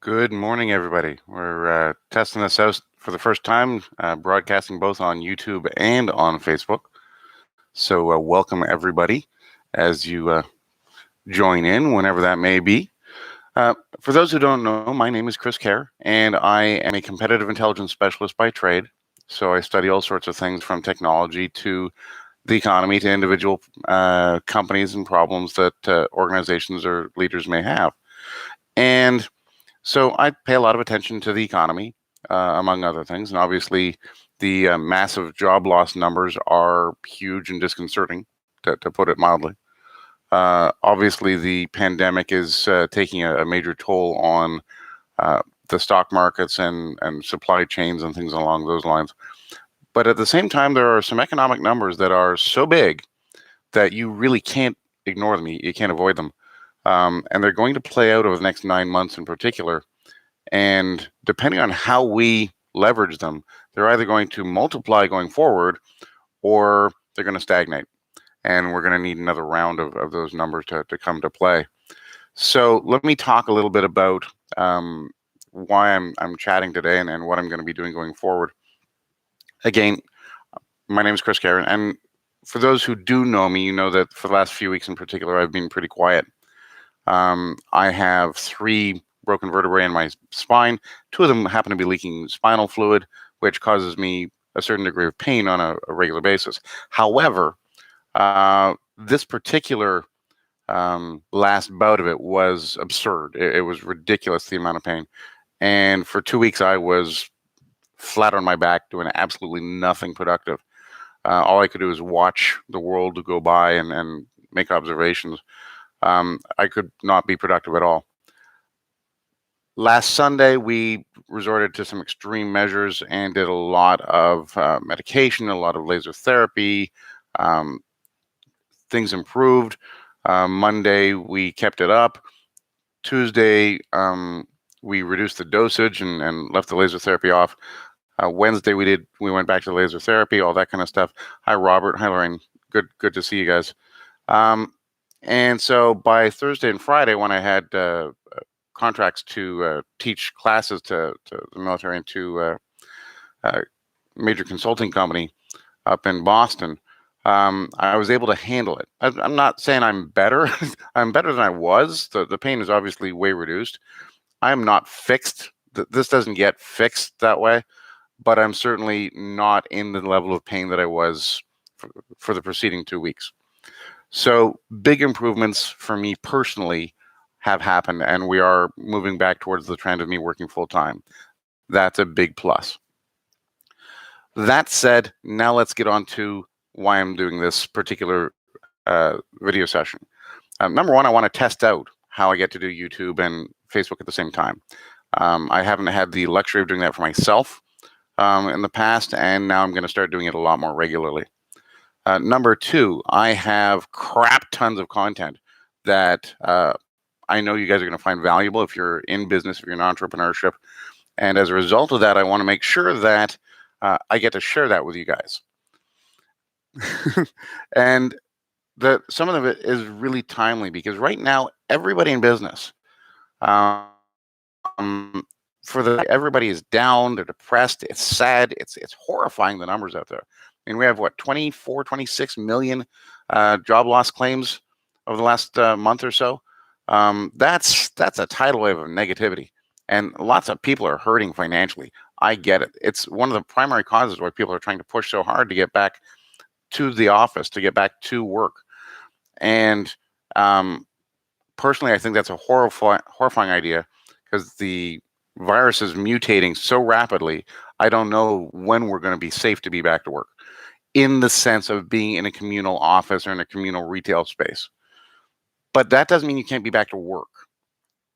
Good morning, everybody. We're testing this out for the first time, broadcasting both on YouTube and on Facebook. So welcome, everybody, as you join in, whenever that may be. For those who don't know, my name is Chris Kerr, and I am a competitive intelligence specialist by trade. So I study all sorts of things from technology to the economy to individual companies and problems that organizations or leaders may have. And so I pay a lot of attention to the economy, among other things. And obviously, the massive job loss numbers are huge and disconcerting, to put it mildly. Obviously, the pandemic is taking a major toll on the stock markets and supply chains and things along those lines. But at the same time, there are some economic numbers that are so big that you really can't ignore them. You can't avoid them. And they're going to play out over the next 9 months in particular. And depending on how we leverage them, they're either going to multiply going forward or they're going to stagnate. And we're going to need another round of those numbers to come to play. So let me talk a little bit about why I'm chatting today and what I'm going to be doing going forward. Again, my name is Chris Karen, and for those who do know me, you know that for the last few weeks in particular, I've been pretty quiet. I have 3 broken vertebrae in my spine. 2 of them happen to be leaking spinal fluid, which causes me a certain degree of pain on a regular basis. However, this particular last bout of it was absurd. It was ridiculous, the amount of pain. And for 2 weeks, I was flat on my back doing absolutely nothing productive. All I could do was watch the world go by and make observations. I could not be productive at all. Last Sunday, we resorted to some extreme measures and did a lot of medication, a lot of laser therapy. Things improved. Monday, we kept it up. Tuesday, we reduced the dosage and left the laser therapy off. Wednesday, we went back to laser therapy, all that kind of stuff. Hi, Robert. Hi, Lorraine. Good to see you guys. And so by Thursday and Friday, when I had contracts to teach classes to the military and to a major consulting company up in Boston, I was able to handle it. I'm not saying I'm better. I'm better than I was. The pain is obviously way reduced. I'm not fixed. This doesn't get fixed that way, but I'm certainly not in the level of pain that I was for the preceding 2 weeks. So big improvements for me personally have happened, and we are moving back towards the trend of me working full time. That's a big plus. That said, now let's get on to why I'm doing this particular video session. Number one, I want to test out how I get to do YouTube and Facebook at the same time. I haven't had the luxury of doing that for myself in the past, and now I'm going to start doing it a lot more regularly. Number two, I have crap tons of content that I know you guys are going to find valuable if you're in business, if you're in entrepreneurship. And as a result of that, I want to make sure that I get to share that with you guys. And some of it is really timely because right now, everybody in business, everybody is down, they're depressed, it's sad, it's horrifying, the numbers out there. I mean, we have 24, 26 million job loss claims over the last month or so. That's a tidal wave of negativity, and lots of people are hurting financially. I get it. It's one of the primary causes why people are trying to push so hard to get back to the office, to get back to work. And personally, I think that's a horrifying idea because the virus is mutating so rapidly. I don't know when we're going to be safe to be back to work in the sense of being in a communal office or in a communal retail space. But that doesn't mean you can't be back to work.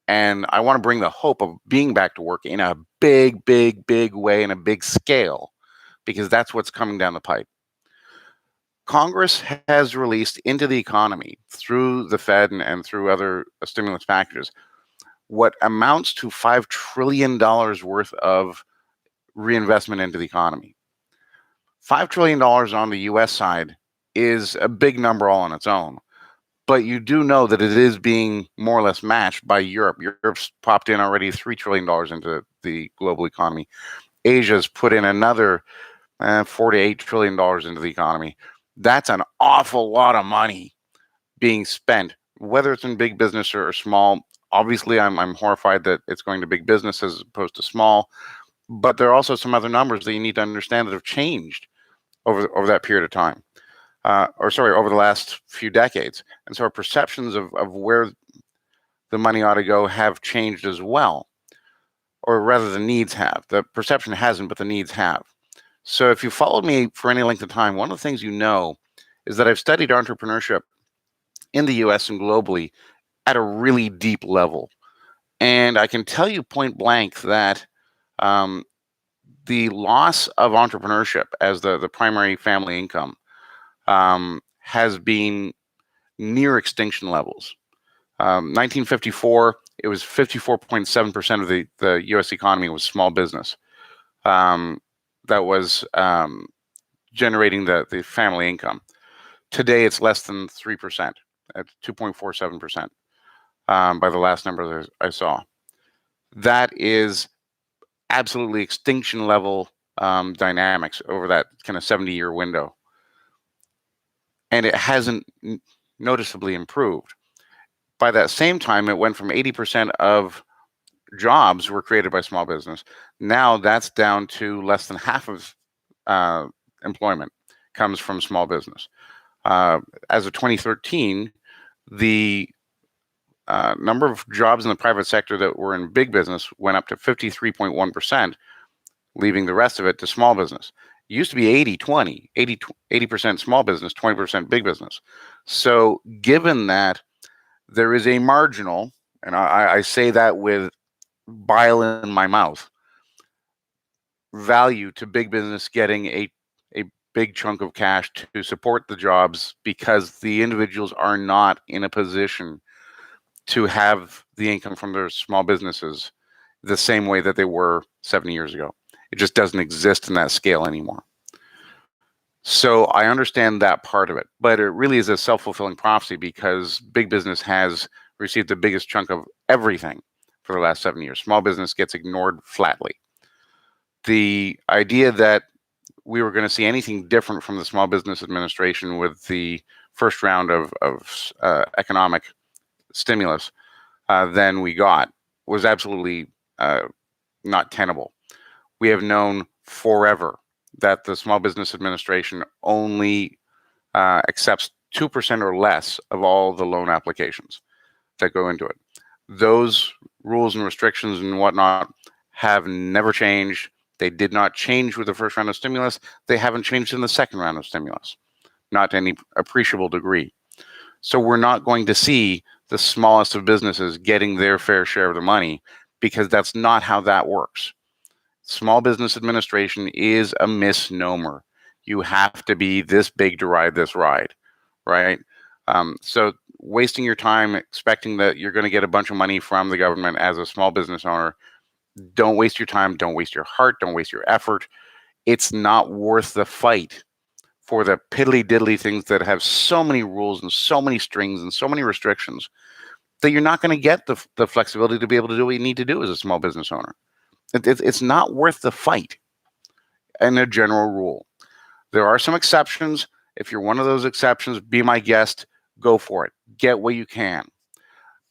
And I want to bring the hope of being back to work in a big, big, big way, in a big scale, because that's what's coming down the pipe. Congress has released into the economy through the Fed and through other stimulus packages what amounts to $5 trillion worth of reinvestment into the economy. $5 trillion on the U.S. side is a big number all on its own. But you do know that it is being more or less matched by Europe. Europe's popped in already $3 trillion into the global economy. Asia's put in another $4 to $8 trillion into the economy. That's an awful lot of money being spent, whether it's in big business or small. Obviously, I'm horrified that it's going to big business as opposed to small. But there are also some other numbers that you need to understand that have changed over that period of time. Over the last few decades. And so our perceptions of where the money ought to go have changed as well, or rather the needs have. The perception hasn't, but the needs have. So if you followed me for any length of time, one of the things you know is that I've studied entrepreneurship in the US and globally at a really deep level. And I can tell you point blank that the loss of entrepreneurship as the primary family income has been near extinction levels. 1954, it was 54.7% of the U.S. economy was small business. That was generating the family income. Today, it's less than 3%, at 2.47% by the last number that I saw. That is absolutely extinction level dynamics over that kind of 70-year window. And it hasn't noticeably improved. By that same time, it went from 80% of jobs were created by small business. Now that's down to less than half of employment comes from small business. As of 2013, the number of jobs in the private sector that were in big business went up to 53.1%, leaving the rest of it to small business. It used to be 80-20, 80% small business, 20% big business. So given that there is a marginal, and I say that with bile in my mouth, value to big business getting a big chunk of cash to support the jobs because the individuals are not in a position to have the income from their small businesses the same way that they were 70 years ago. It just doesn't exist in that scale anymore. So I understand that part of it, but it really is a self-fulfilling prophecy because big business has received the biggest chunk of everything for the last 7 years. Small business gets ignored flatly. The idea that we were going to see anything different from the Small Business Administration with the first round of economic stimulus than we got was absolutely not tenable. We have known forever that the Small Business Administration only accepts 2% or less of all the loan applications that go into it. Those rules and restrictions and whatnot have never changed. They did not change with the first round of stimulus. They haven't changed in the second round of stimulus, not to any appreciable degree. So we're not going to see the smallest of businesses getting their fair share of the money because that's not how that works. Small Business Administration is a misnomer. You have to be this big to ride this ride, right? So wasting your time expecting that you're going to get a bunch of money from the government as a small business owner, don't waste your time, don't waste your heart, don't waste your effort. It's not worth the fight for the piddly diddly things that have so many rules and so many strings and so many restrictions that you're not going to get the flexibility to be able to do what you need to do as a small business owner. It's not worth the fight in a general rule. There are some exceptions. If you're one of those exceptions, be my guest, go for it. Get what you can.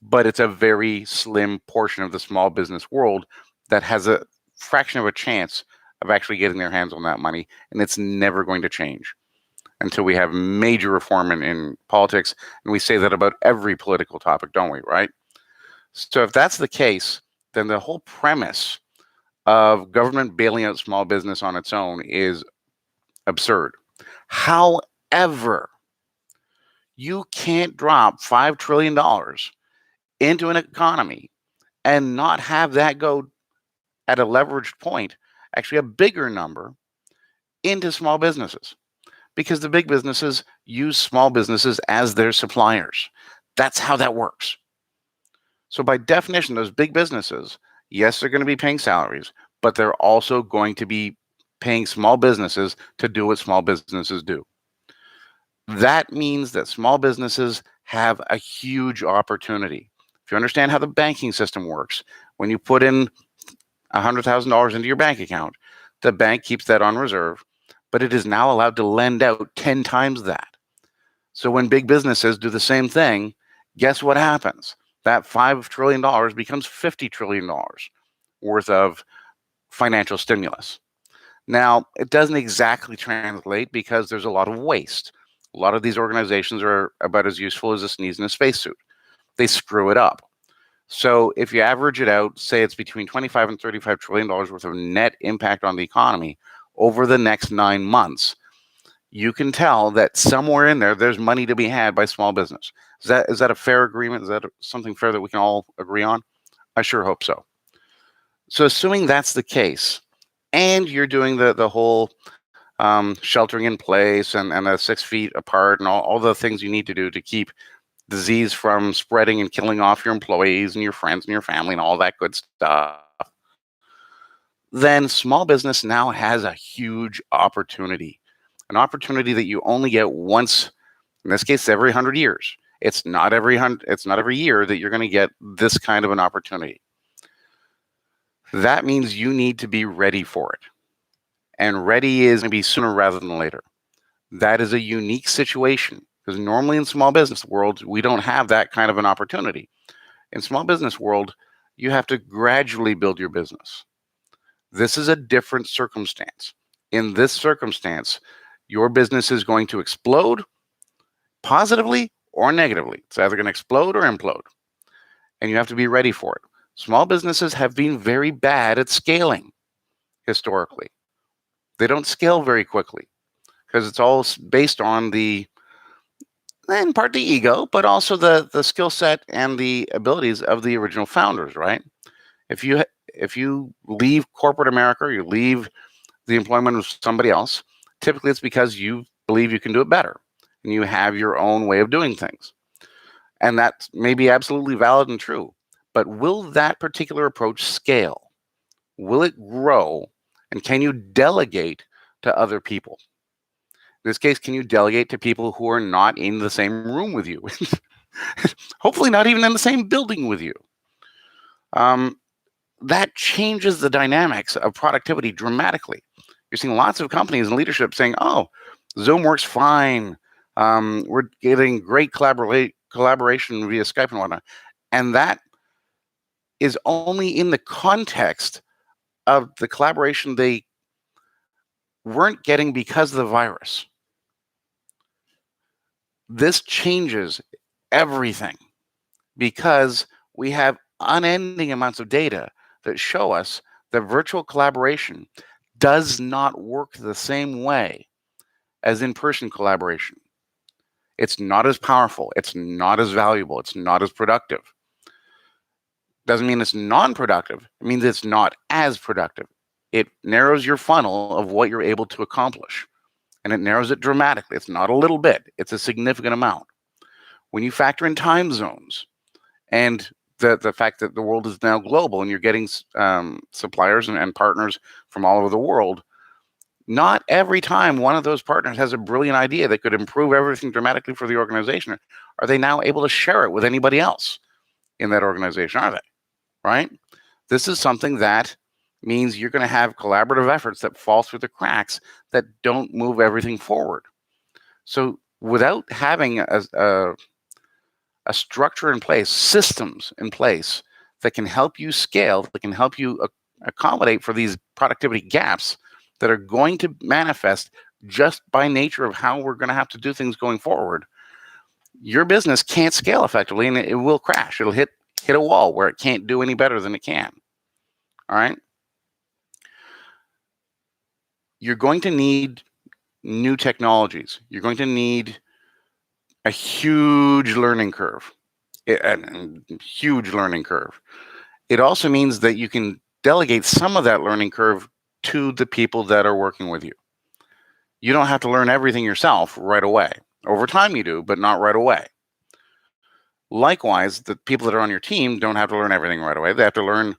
But it's a very slim portion of the small business world that has a fraction of a chance of actually getting their hands on that money, and it's never going to change until we have major reform in politics, and we say that about every political topic, don't we, right? So if that's the case, then the whole premise of government bailing out small business on its own is absurd. However, you can't drop $5 trillion into an economy and not have that go at a leveraged point, actually a bigger number, into small businesses. Because the big businesses use small businesses as their suppliers. That's how that works. So by definition, those big businesses, yes, they're going to be paying salaries, but they're also going to be paying small businesses to do what small businesses do. That means that small businesses have a huge opportunity. If you understand how the banking system works, when you put in $100,000 into your bank account, the bank keeps that on reserve, but it is now allowed to lend out 10 times that. So when big businesses do the same thing, guess what happens? That $5 trillion becomes $50 trillion worth of financial stimulus. Now, it doesn't exactly translate because there's a lot of waste. A lot of these organizations are about as useful as a sneeze in a spacesuit. They screw it up. So if you average it out, say it's between $25 and $35 trillion worth of net impact on the economy over the next 9 months, you can tell that somewhere in there, there's money to be had by small business. Is that a fair agreement? Is that something fair that we can all agree on? I sure hope so. So assuming that's the case, and you're doing the whole sheltering in place and the 6 feet apart and all the things you need to do to keep disease from spreading and killing off your employees and your friends and your family and all that good stuff, then small business now has a huge opportunity, an opportunity that you only get once, in this case, every 100 years. It's not every year that you're going to get this kind of an opportunity. That means you need to be ready for it. And ready is going to be sooner rather than later. That is a unique situation because normally in small business world, we don't have that kind of an opportunity. In small business world, you have to gradually build your business. This is a different circumstance. In this circumstance, your business is going to explode positively or negatively. It's either going to explode or implode, and you have to be ready for it. Small businesses have been very bad at scaling historically. They don't scale very quickly because it's all based on in part the ego, but also the skill set and the abilities of the original founders, right? If you leave corporate America, or you leave the employment of somebody else, typically it's because you believe you can do it better and you have your own way of doing things. And that may be absolutely valid and true, but will that particular approach scale? Will it grow? And can you delegate to other people? In this case, can you delegate to people who are not in the same room with you? Hopefully not even in the same building with you. That changes the dynamics of productivity dramatically. You're seeing lots of companies and leadership saying, oh, Zoom works fine. We're getting great collaboration via Skype and whatnot. And that is only in the context of the collaboration they weren't getting because of the virus. This changes everything because we have unending amounts of data that show us that virtual collaboration does not work the same way as in-person collaboration. It's not as powerful. It's not as valuable. It's not as productive. Doesn't mean it's non-productive. It means it's not as productive. It narrows your funnel of what you're able to accomplish, and it narrows it dramatically. It's not a little bit. It's a significant amount. When you factor in time zones and the fact that the world is now global and you're getting suppliers and partners from all over the world, not every time one of those partners has a brilliant idea that could improve everything dramatically for the organization, are they now able to share it with anybody else in that organization, are they? Right? This is something that means you're going to have collaborative efforts that fall through the cracks that don't move everything forward. So without having a structure in place, systems in place that can help you scale, that can help you accommodate for these productivity gaps that are going to manifest just by nature of how we're going to have to do things going forward, your business can't scale effectively and it will crash. It'll hit a wall where it can't do any better than it can. All right? You're going to need new technologies. You're going to need a huge learning curve. Huge learning curve. It also means that you can delegate some of that learning curve to the people that are working with you. You don't have to learn everything yourself right away. Over time you do, but not right away. Likewise, the people that are on your team don't have to learn everything right away. They have to learn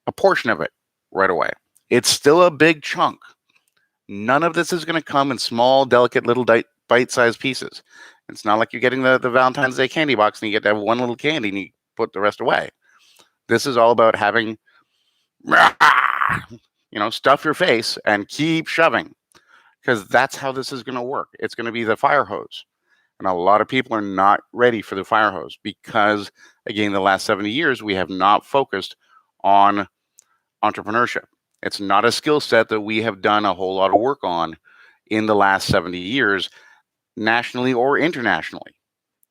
a portion of it right away. It's still a big chunk. None of this is going to come in small, delicate little bite-sized pieces. It's not like you're getting the Valentine's Day candy box and you get to have one little candy and you put the rest away. This is all about having, stuff your face and keep shoving, because that's how this is going to work. It's going to be the fire hose. And a lot of people are not ready for the fire hose because, again, the last 70 years, we have not focused on entrepreneurship. It's not a skill set that we have done a whole lot of work on in the last 70 years, nationally or internationally.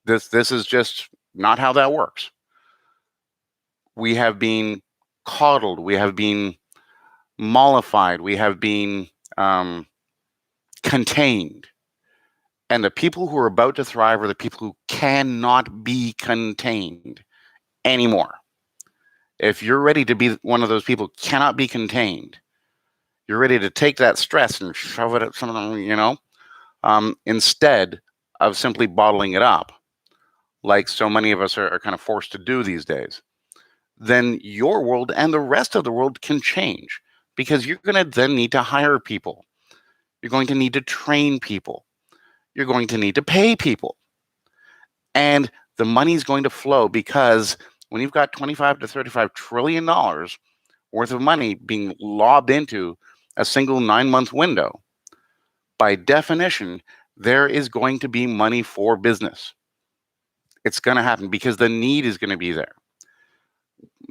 This is just not how that works. We have been coddled. We have been mollified. We have been contained. And the people who are about to thrive are the people who cannot be contained anymore. If you're ready to be one of those people who cannot be contained, you're ready to take that stress and shove it at something, instead of simply bottling it up, like so many of us are kind of forced to do these days, then your world and the rest of the world can change, because you're going to then need to hire people. You're going to need to train people. You're going to need to pay people. And the money's going to flow, because when you've got $25 to $35 trillion worth of money being lobbed into a single 9-month window, by definition, there is going to be money for business. It's going to happen because the need is going to be there.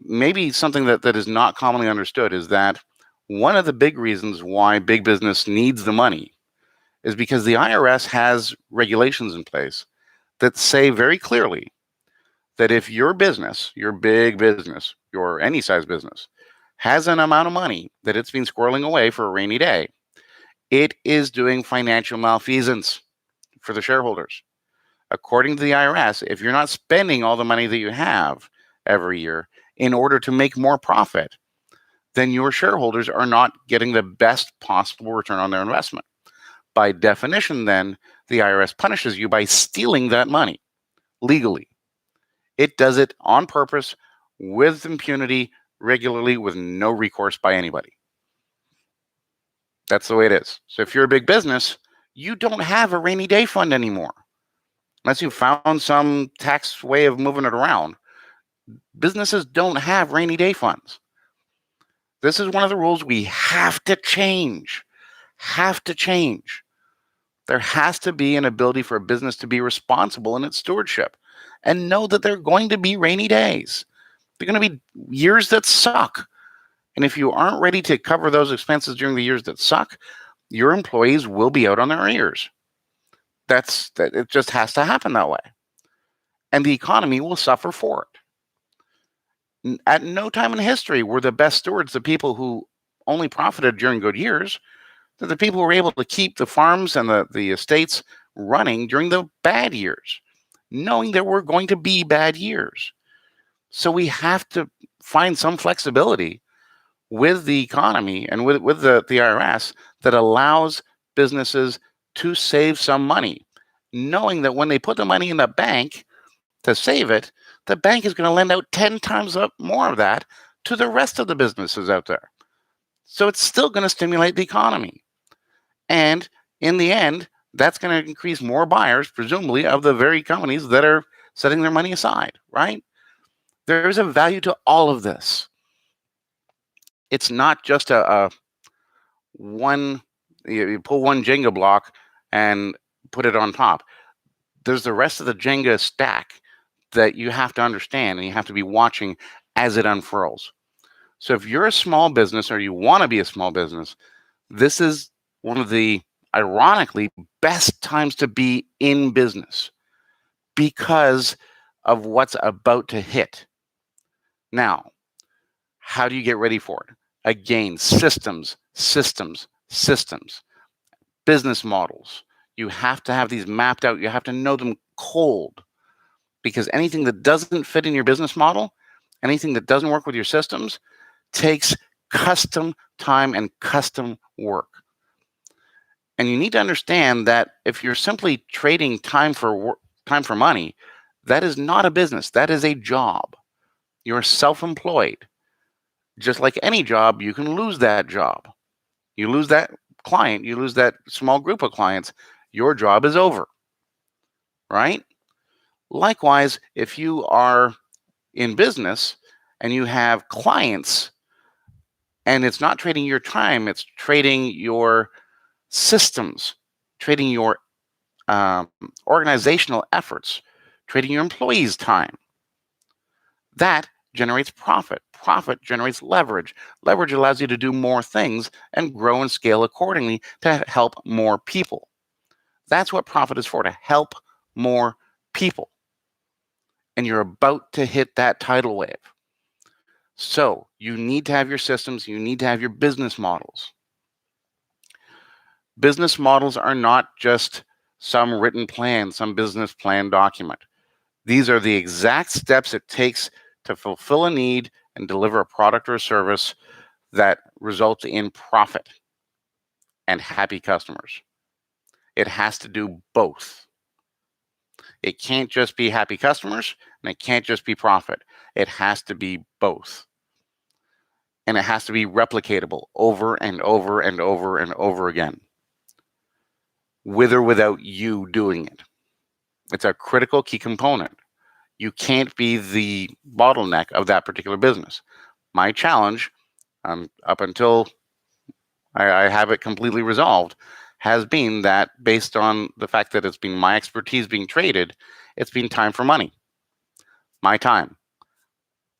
Maybe something that is not commonly understood is that one of the big reasons why big business needs the money is because the IRS has regulations in place that say very clearly that if your business, your big business, your any size business, has an amount of money that it's been squirreling away for a rainy day, it is doing financial malfeasance for the shareholders. According to the IRS, if you're not spending all the money that you have every year in order to make more profit, then your shareholders are not getting the best possible return on their investment. By definition, then, the IRS punishes you by stealing that money legally. It does it on purpose, with impunity, regularly, with no recourse by anybody. That's the way it is. So if you're a big business, you don't have a rainy day fund anymore. Unless you found some tax way of moving it around, businesses don't have rainy day funds. This is one of the rules we have to change. Have to change. There has to be an ability for a business to be responsible in its stewardship and know that there are going to be rainy days. There are going to be years that suck. And if you aren't ready to cover those expenses during the years that suck, your employees will be out on their ears. It just has to happen that way. And the economy will suffer for it. At no time in history were the best stewards the people who only profited during good years. They're the people who were able to keep the farms and the estates running during the bad years, knowing there were going to be bad years. So we have to find some flexibility with the economy and with the IRS that allows businesses to save some money, knowing that when they put the money in the bank to save it, the bank is going to lend out 10 times up more of that to the rest of the businesses out there. So it's still going to stimulate the economy. And in the end, that's going to increase more buyers, presumably, of the very companies that are setting their money aside, right? There is a value to all of this. It's not just a one, you pull one Jenga block and put it on top. There's the rest of the Jenga stack that you have to understand, and you have to be watching as it unfurls. So if you're a small business or you want to be a small business, this is one of the, ironically, best times to be in business because of what's about to hit. Now, how do you get ready for it? Again, systems, business models. You have to have these mapped out. You have to know them cold, because anything that doesn't fit in your business model, anything that doesn't work with your systems, takes custom time and custom work. And you need to understand that if you're simply trading time for money, that is not a business. That is a job. You're self-employed. Just like any job, you can lose that job. You lose that client, you lose that small group of clients, your job is over. right? Likewise, if you are in business and you have clients and it's not trading your time, it's trading your systems, trading your organizational efforts, trading your employees' time. That generates profit. Profit generates leverage. Leverage allows you to do more things and grow and scale accordingly to help more people. That's what profit is for, to help more people. And you're about to hit that tidal wave. So you need to have your systems, you need to have your business models. Business models are not just some written plan, some business plan document. These are the exact steps it takes to fulfill a need and deliver a product or a service that results in profit and happy customers. It has to do both. It can't just be happy customers and it can't just be profit. It has to be both. And it has to be replicatable over and over and over and over again, with or without you doing it. It's a critical key component. You can't be the bottleneck of that particular business. My challenge, up until I have it completely resolved, has been that based on the fact that it's been my expertise being traded, it's been time for money. My time.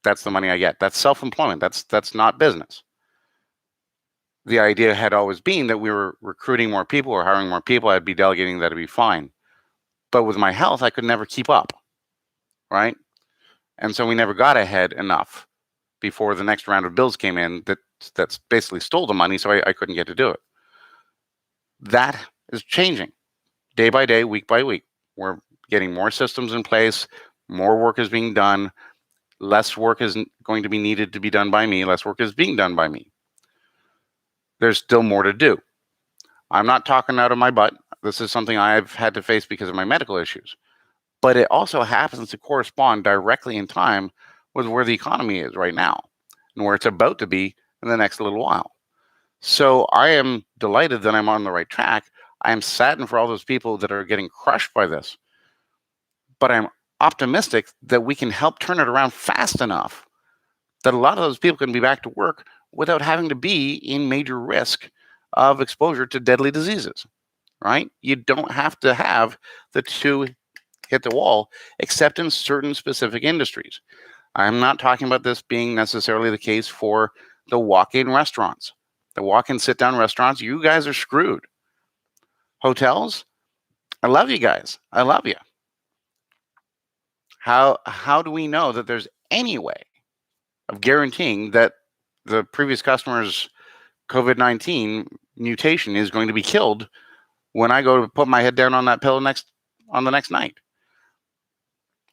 That's the money I get. That's self-employment. That's not business. The idea had always been that we were recruiting more people or hiring more people. I'd be delegating, that'd be fine. But with my health, I could never keep up, right? And so we never got ahead enough before the next round of bills came in that's basically stole the money, so I couldn't get to do it. That is changing day by day, week by week. We're getting more systems in place, more work is being done, less work is going to be needed to be done by me, less work is being done by me. There's still more to do. I'm not talking out of my butt. This is something I've had to face because of my medical issues. But it also happens to correspond directly in time with where the economy is right now and where it's about to be in the next little while. So I am delighted that I'm on the right track. I am saddened for all those people that are getting crushed by this. But I'm optimistic that we can help turn it around fast enough that a lot of those people can be back to work without having to be in major risk of exposure to deadly diseases, right? You don't have to have the two hit the wall, except in certain specific industries. I'm not talking about this being necessarily the case for the walk-in restaurants. The walk-in sit-down restaurants, you guys are screwed. Hotels, I love you guys. I love you. How do we know that there's any way of guaranteeing that the previous customer's COVID-19 mutation is going to be killed when I go to put my head down on that pillow on the next night?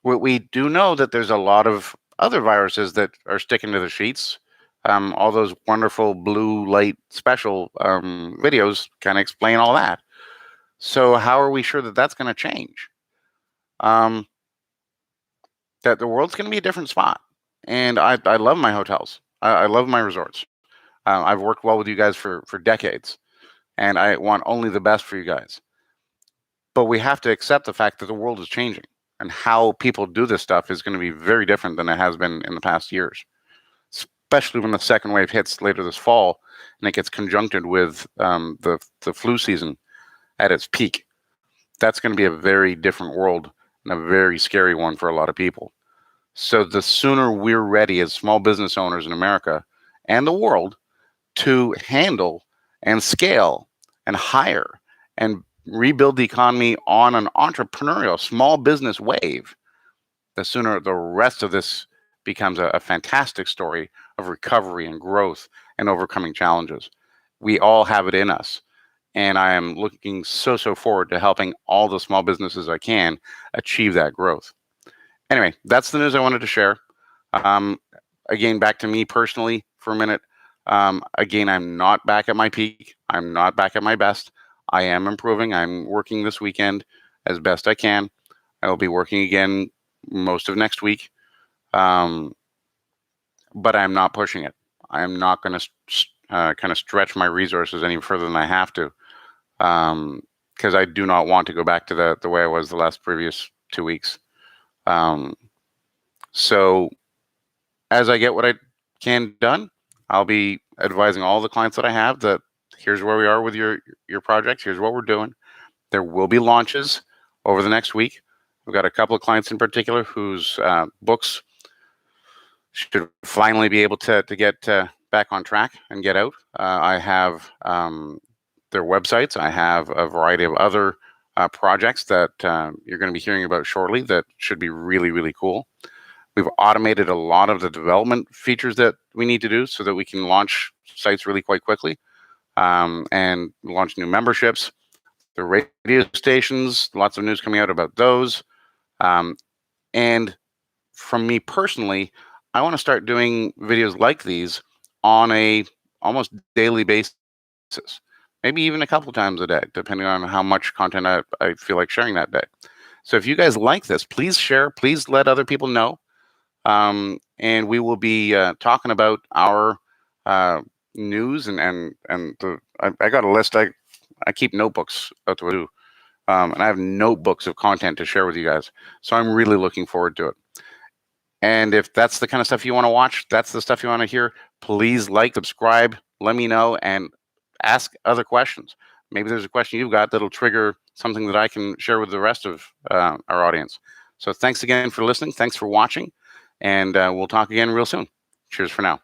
We do know that there's a lot of other viruses that are sticking to the sheets. All those wonderful blue light special videos kind of explain all that. So how are we sure that that's going to change? That the world's going to be a different spot. And I love my hotels. I love my resorts. I've worked well with you guys for decades, and I want only the best for you guys. But we have to accept the fact that the world is changing, and how people do this stuff is going to be very different than it has been in the past years, especially when the second wave hits later this fall and it gets conjuncted with the flu season at its peak. That's going to be a very different world and a very scary one for a lot of people. So the sooner we're ready as small business owners in America and the world to handle and scale and hire and rebuild the economy on an entrepreneurial small business wave, the sooner the rest of this becomes a fantastic story of recovery and growth and overcoming challenges. We all have it in us. And I am looking so forward to helping all the small businesses I can achieve that growth. Anyway, that's the news I wanted to share. Again, back to me personally for a minute. Again, I'm not back at my peak. I'm not back at my best. I am improving. I'm working this weekend as best I can. I will be working again most of next week. But I'm not pushing it. I'm not going to kind of stretch my resources any further than I have to. because I do not want to go back to the way I was the previous 2 weeks. So as I get what I can done, I'll be advising all the clients that I have that here's where we are with your projects. Here's what we're doing. There will be launches over the next week. We've got a couple of clients in particular whose books should finally be able to get back on track and get out. I have their websites. I have a variety of other projects that you're going to be hearing about shortly that should be really, really cool. We've automated a lot of the development features that we need to do so that we can launch sites really quite quickly and launch new memberships. The radio stations, lots of news coming out about those. And from me personally, I want to start doing videos like these on a almost daily basis, maybe even a couple times a day, depending on how much content I feel like sharing that day. So if you guys like this, please share, please let other people know. And we will be talking about our news and I got a list. I keep notebooks out the window, and I have notebooks of content to share with you guys. So I'm really looking forward to it. And if that's the kind of stuff you want to watch, that's the stuff you want to hear, please like, subscribe, let me know, and ask other questions. Maybe there's a question you've got that'll trigger something that I can share with the rest of our audience. So thanks again for listening. Thanks for watching. And we'll talk again real soon. Cheers for now.